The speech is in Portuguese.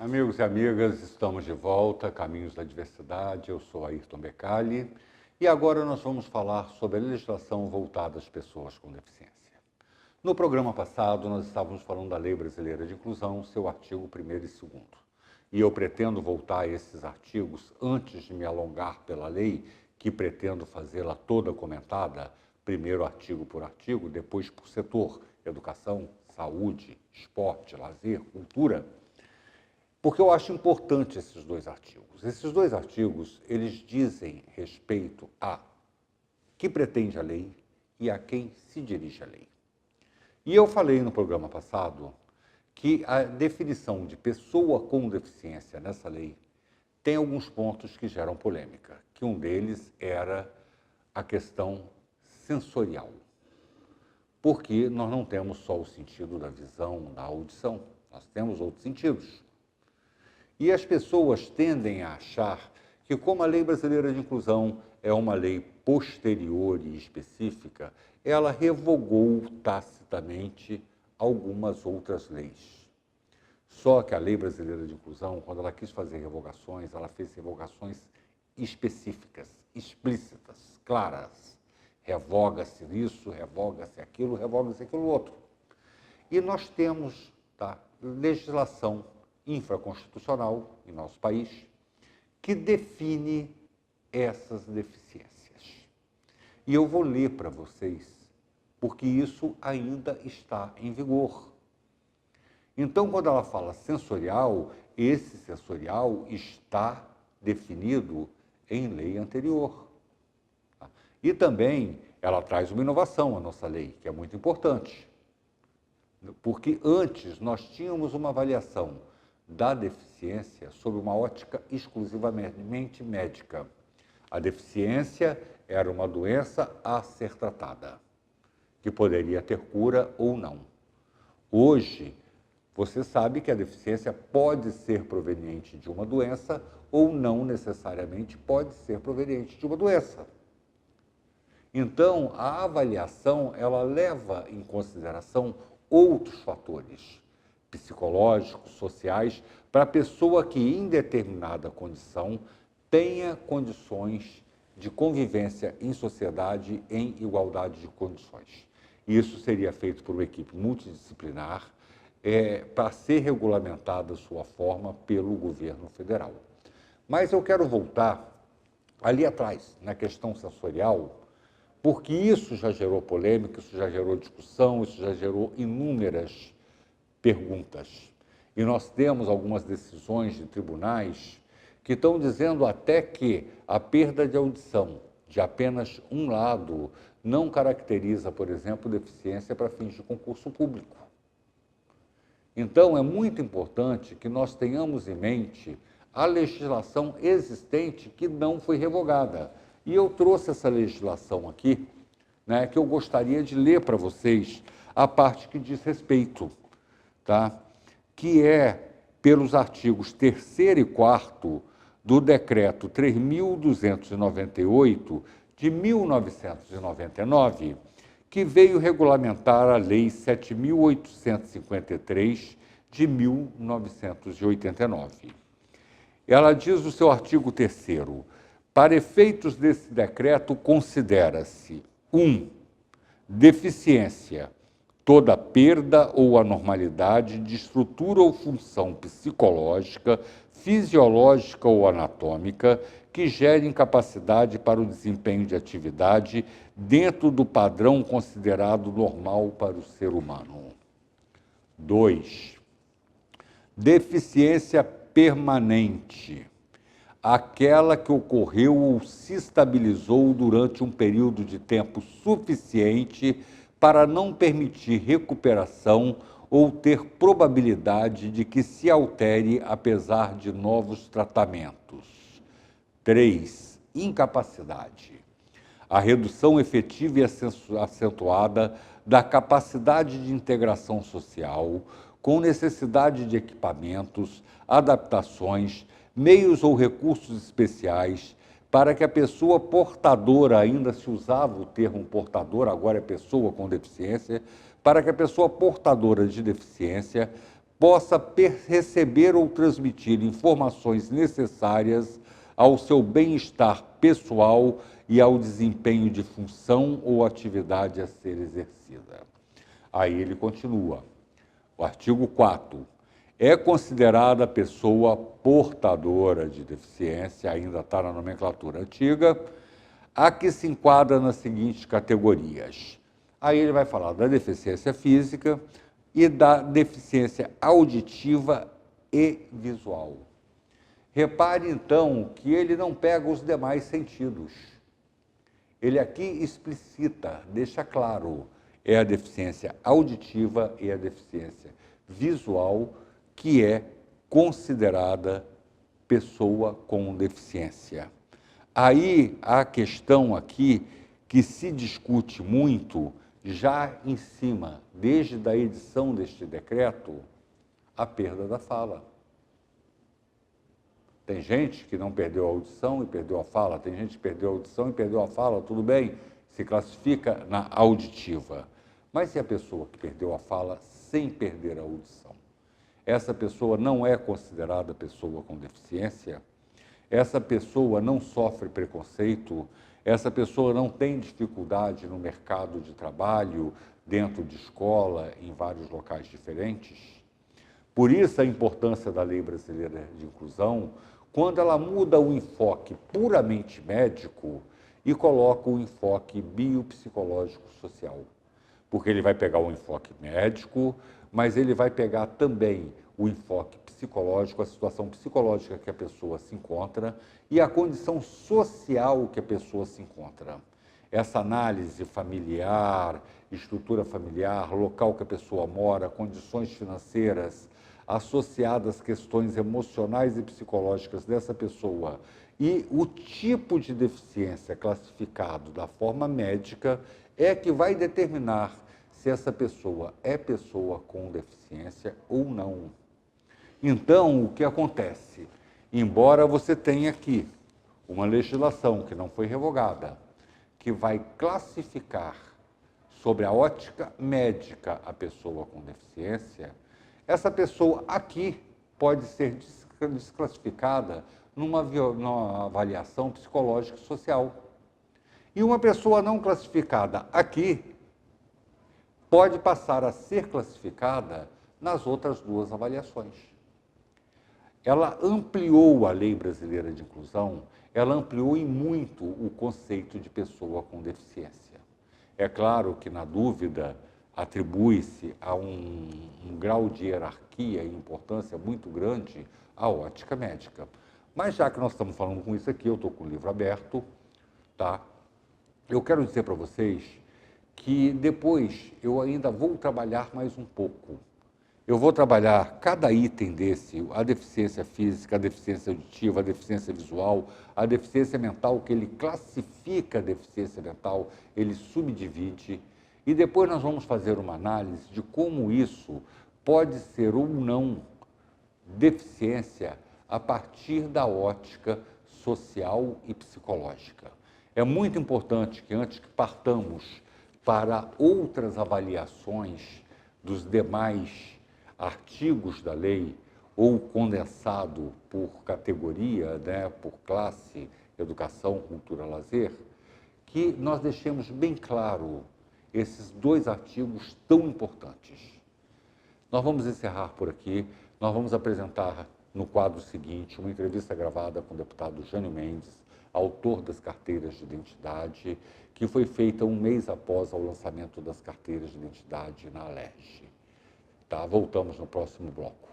Amigos e amigas, estamos de volta, Caminhos da Diversidade, eu sou Ayrton Becali e agora nós vamos falar sobre a legislação voltada às pessoas com deficiência. No programa passado, nós estávamos falando da Lei Brasileira de Inclusão, seu artigo 1º e 2º. E eu pretendo voltar a esses artigos antes de me alongar pela lei, que pretendo fazê-la toda comentada, primeiro artigo por artigo, depois por setor, educação, saúde, esporte, lazer, cultura, porque eu acho importante esses dois artigos. Esses dois artigos, eles dizem respeito a que pretende a lei e a quem se dirige a lei. E eu falei no programa passado que a definição de pessoa com deficiência nessa lei tem alguns pontos que geram polêmica, que um deles era a questão sensorial, porque nós não temos só o sentido da visão, da audição, nós temos outros sentidos. E as pessoas tendem a achar que, como a Lei Brasileira de Inclusão é uma lei posterior e específica, ela revogou tacitamente algumas outras leis. Só que a Lei Brasileira de Inclusão, quando ela quis fazer revogações, ela fez revogações específicas, explícitas, claras. Revoga-se isso, revoga-se aquilo outro. E nós temos legislação infraconstitucional em nosso país que define essas deficiências. E eu vou ler para vocês, porque isso ainda está em vigor. Então, quando ela fala sensorial, esse sensorial está definido em lei anterior. E também ela traz uma inovação à nossa lei, que é muito importante. Porque antes nós tínhamos uma avaliação da deficiência sob uma ótica exclusivamente médica. A deficiência era uma doença a ser tratada, que poderia ter cura ou não. Hoje, você sabe que a deficiência pode ser proveniente de uma doença ou não necessariamente pode ser proveniente de uma doença. Então, a avaliação, ela leva em consideração outros fatores psicológicos, sociais, para a pessoa que, em determinada condição, tenha condições de convivência em sociedade em igualdade de condições. Isso seria feito por uma equipe multidisciplinar para ser regulamentada a sua forma pelo governo federal. Mas eu quero voltar ali atrás, na questão sensorial, porque isso já gerou polêmica, isso já gerou discussão, isso já gerou inúmeras perguntas. E nós temos algumas decisões de tribunais que estão dizendo até que a perda de audição de apenas um lado não caracteriza, por exemplo, deficiência para fins de concurso público. Então, é muito importante que nós tenhamos em mente a legislação existente que não foi revogada. E eu trouxe essa legislação aqui, que eu gostaria de ler para vocês a parte que diz respeito, que é pelos artigos 3º e 4º do Decreto 3.298 de 1999, que veio regulamentar a Lei 7.853 de 1989. Ela diz no seu artigo 3º, para efeitos desse decreto, considera-se 1. Deficiência, toda perda ou anormalidade de estrutura ou função psicológica, fisiológica ou anatômica que gere incapacidade para o desempenho de atividade dentro do padrão considerado normal para o ser humano. 2. Deficiência permanente, aquela que ocorreu ou se estabilizou durante um período de tempo suficiente para não permitir recuperação ou ter probabilidade de que se altere apesar de novos tratamentos. 3. Incapacidade. A redução efetiva e acentuada da capacidade de integração social, com necessidade de equipamentos, adaptações, meios ou recursos especiais, para que a pessoa portadora, ainda se usava o termo portador, agora é pessoa com deficiência, para que a pessoa portadora de deficiência possa receber ou transmitir informações necessárias ao seu bem-estar pessoal e ao desempenho de função ou atividade a ser exercida. Aí ele continua. O artigo 4º. É considerada a pessoa portadora de deficiência, ainda está na nomenclatura antiga, a que se enquadra nas seguintes categorias. Aí ele vai falar da deficiência física e da deficiência auditiva e visual. Repare, então, que ele não pega os demais sentidos. Ele aqui explicita, deixa claro, é a deficiência auditiva e a deficiência visual que é considerada pessoa com deficiência. Aí a questão aqui que se discute muito, já em cima, desde a edição deste decreto, a perda da fala. Tem gente que não perdeu a audição e perdeu a fala, tem gente que perdeu a audição e perdeu a fala, tudo bem, se classifica na auditiva. Mas e a pessoa que perdeu a fala sem perder a audição? Essa pessoa não é considerada pessoa com deficiência? Essa pessoa não sofre preconceito? Essa pessoa não tem dificuldade no mercado de trabalho, dentro de escola, em vários locais diferentes? Por isso a importância da Lei Brasileira de Inclusão, quando ela muda o enfoque puramente médico e coloca o enfoque biopsicológico social. Porque ele vai pegar o enfoque médico, mas ele vai pegar também o enfoque psicológico, a situação psicológica que a pessoa se encontra e a condição social que a pessoa se encontra. Essa análise familiar, estrutura familiar, local que a pessoa mora, condições financeiras, associadas às questões emocionais e psicológicas dessa pessoa e o tipo de deficiência classificado da forma médica é que vai determinar se essa pessoa é pessoa com deficiência ou não. Então, o que acontece? Embora você tenha aqui uma legislação que não foi revogada, que vai classificar sobre a ótica médica a pessoa com deficiência, essa pessoa aqui pode ser desclassificada numa avaliação psicológica e social. E uma pessoa não classificada aqui pode passar a ser classificada nas outras duas avaliações. Ela ampliou a Lei Brasileira de Inclusão, ela ampliou em muito o conceito de pessoa com deficiência. É claro que, na dúvida, atribui-se a um grau de hierarquia e importância muito grande à ótica médica. Mas já que nós estamos falando com isso aqui, eu estou com o livro aberto, tá? Eu quero dizer para vocês que depois eu ainda vou trabalhar mais um pouco. Eu vou trabalhar cada item desse, a deficiência física, a deficiência auditiva, a deficiência visual, a deficiência mental, que ele classifica a deficiência mental, ele subdivide, e depois nós vamos fazer uma análise de como isso pode ser ou não deficiência a partir da ótica social e psicológica. É muito importante que antes que partamos para outras avaliações dos demais artigos da lei, ou condensado por categoria, né, por classe, educação, cultura, lazer, que nós deixemos bem claro esses dois artigos tão importantes. Nós vamos encerrar por aqui, nós vamos apresentar no quadro seguinte uma entrevista gravada com o deputado Jânio Mendes, autor das carteiras de identidade, que foi feita um mês após o lançamento das carteiras de identidade na Alerj. Tá? Voltamos no próximo bloco.